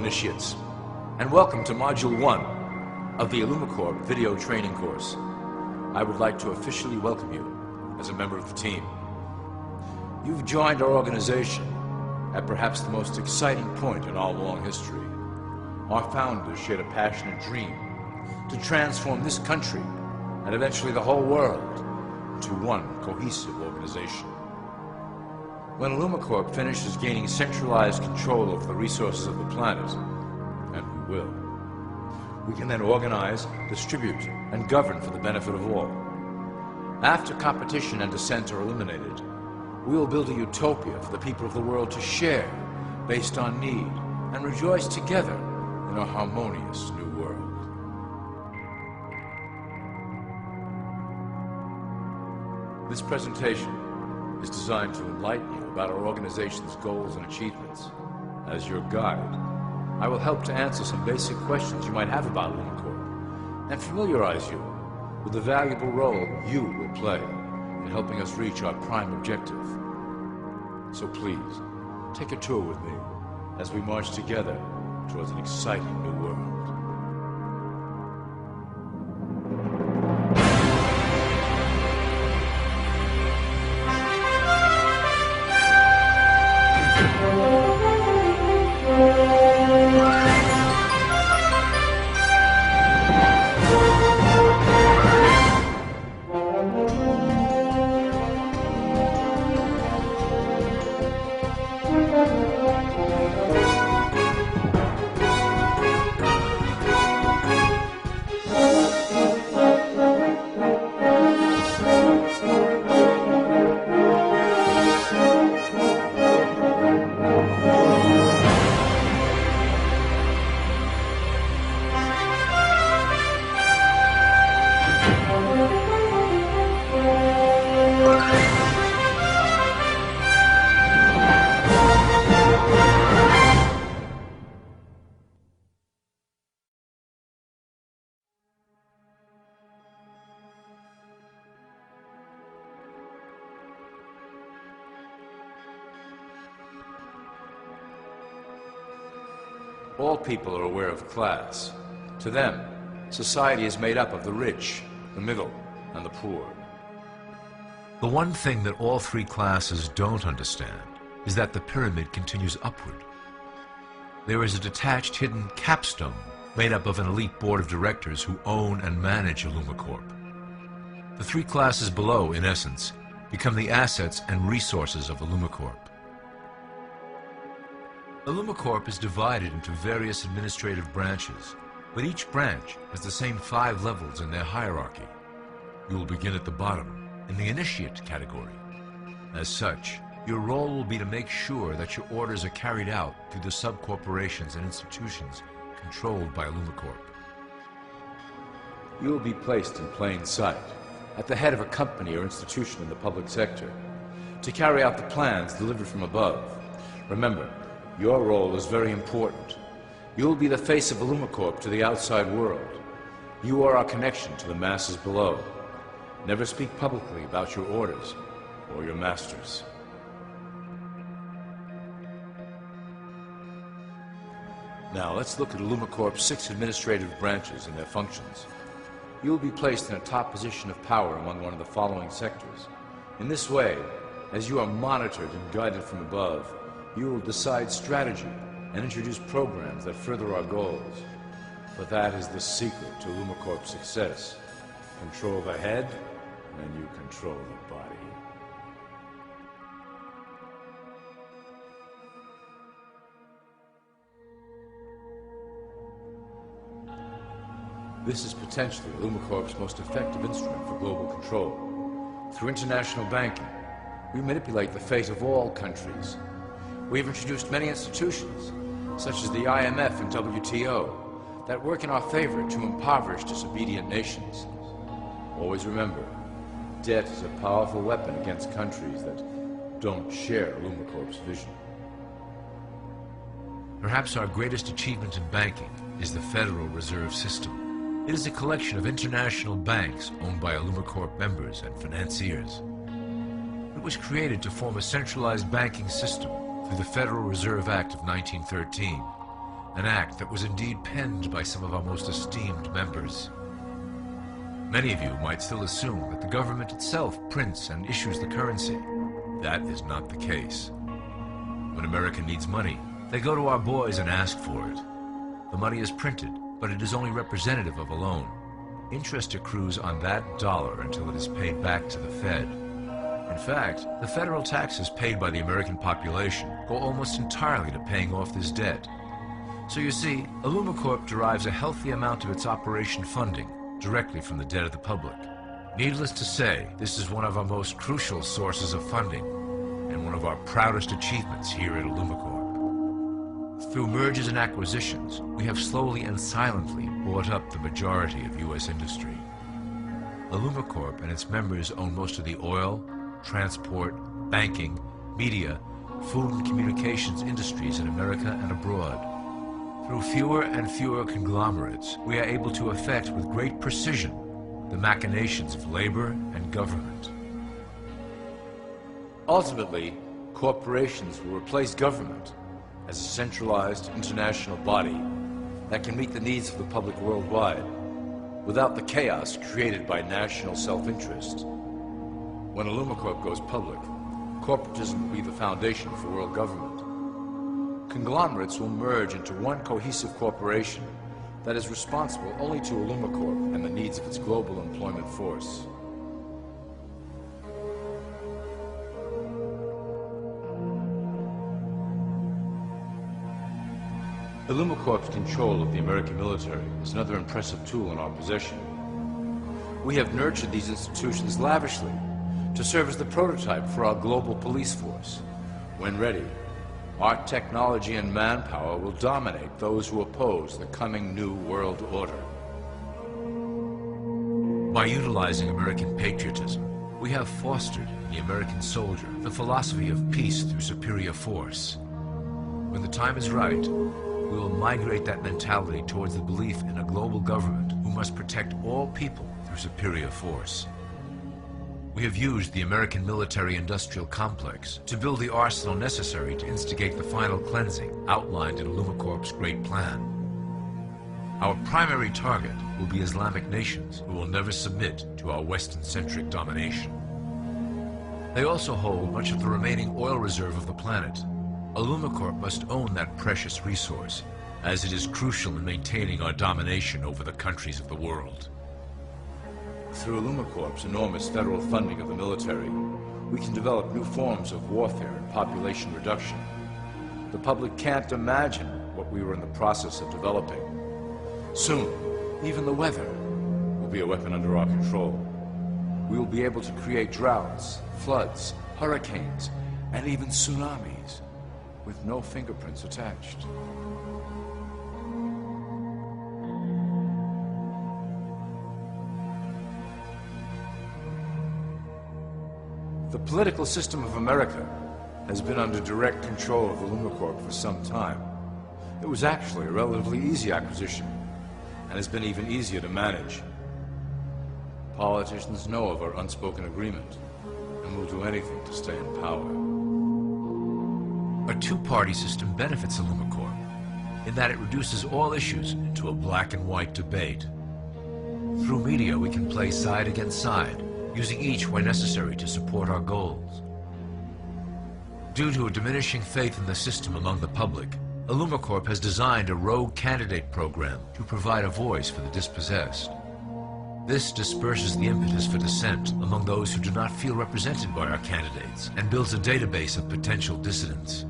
initiates, and welcome to Module 1 of the Illumicorp video training course. I would like to officially welcome you as a member of the team. You've joined our organization at perhaps the most exciting point in our long history. Our founders shared a passionate dream to transform this country and eventually the whole world into one cohesive organization. When Illumicorp finishes gaining centralized control over the resources of the planet, and we will, we can then organize, distribute, and govern for the benefit of all. After competition and dissent are eliminated, we will build a utopia for the people of the world to share based on need and rejoice together in a harmonious new world. This presentation is designed to enlighten you about our organization's goals and achievements. As your guide, I will help to answer some basic questions you might have about Illumicorp and familiarize you with the valuable role you will play in helping us reach our prime objective. So please, take a tour with me as we march together towards an exciting new world. All people are aware of class. To them, society is made up of the rich, the middle, and the poor. The one thing that all three classes don't understand is that the pyramid continues upward. There is a detached hidden capstone made up of an elite board of directors who own and manage Illumicorp. The three classes below, in essence, become the assets and resources of Illumicorp. Illumicorp is divided into various administrative branches, but each branch has the same 5 levels in their hierarchy. You will begin at the bottom, in the initiate category. As such, your role will be to make sure that your orders are carried out through the sub-corporations and institutions controlled by Illumicorp. You will be placed in plain sight, at the head of a company or institution in the public sector, to carry out the plans delivered from above. Remember, your role is very important. You will be the face of Illumicorp to the outside world. You are our connection to the masses below. Never speak publicly about your orders or your masters. Now let's look at Illumicorp's 6 administrative branches and their functions. You will be placed in a top position of power among one of the following sectors. In this way, as you are monitored and guided from above, you will decide strategy and introduce programs that further our goals. For that is the secret to Illumicorp's success. Control the head, and you control the body. This is potentially Illumicorp's most effective instrument for global control. Through international banking, we manipulate the fate of all countries. We have introduced many institutions, such as the IMF and WTO, that work in our favor to impoverish disobedient nations. Always remember, debt is a powerful weapon against countries that don't share Illumicorp's vision. Perhaps our greatest achievement in banking is the Federal Reserve System. It is a collection of international banks owned by Illumicorp members and financiers. It was created to form a centralized banking system through the Federal Reserve Act of 1913 an act that was indeed penned by some of our most esteemed members. Many of you might still assume that the government itself prints and issues the currency. That is not the case. When America needs money, they go to our boys and ask for it. The money is printed, but it is only representative of a loan. Interest accrues on that dollar until it is paid back to the Fed. In fact, the federal taxes paid by the American population go almost entirely to paying off this debt. So you see, Illumicorp derives a healthy amount of its operation funding directly from the debt of the public. Needless to say, this is one of our most crucial sources of funding and one of our proudest achievements here at Illumicorp. Through mergers and acquisitions, we have slowly and silently bought up the majority of U.S. industry. Illumicorp and its members own most of the oil, transport, banking, media, food and communications industries in America and abroad. Through fewer and fewer conglomerates, we are able to effect with great precision the machinations of labor and government. Ultimately, corporations will replace government as a centralized international body that can meet the needs of the public worldwide without the chaos created by national self-interest. When Illumicorp goes public, corporatism will be the foundation for world government. Conglomerates will merge into one cohesive corporation that is responsible only to Illumicorp and the needs of its global employment force. Illumicorp's control of the American military is another impressive tool in our possession. We have nurtured these institutions lavishly to serve as the prototype for our global police force. When ready, our technology and manpower will dominate those who oppose the coming new world order. By utilizing American patriotism, we have fostered in the American soldier the philosophy of peace through superior force. When the time is right, we will migrate that mentality towards the belief in a global government who must protect all people through superior force. We have used the American military-industrial complex to build the arsenal necessary to instigate the final cleansing outlined in Illumicorp's great plan. Our primary target will be Islamic nations who will never submit to our Western-centric domination. They also hold much of the remaining oil reserve of the planet. Illumicorp must own that precious resource, as it is crucial in maintaining our domination over the countries of the world. Through Illumicorp's enormous federal funding of the military, we can develop new forms of warfare and population reduction. The public can't imagine what we were in the process of developing. Soon, even the weather will be a weapon under our control. We will be able to create droughts, floods, hurricanes, and even tsunamis with no fingerprints attached. The political system of America has been under direct control of Illumicorp for some time. It was actually a relatively easy acquisition, and has been even easier to manage. Politicians know of our unspoken agreement, and will do anything to stay in power. A two-party system benefits Illumicorp, in that it reduces all issues into a black and white debate. Through media, we can play side against side, using each when necessary to support our goals. Due to a diminishing faith in the system among the public, Illumicorp has designed a rogue candidate program to provide a voice for the dispossessed. This disperses the impetus for dissent among those who do not feel represented by our candidates and builds a database of potential dissidents.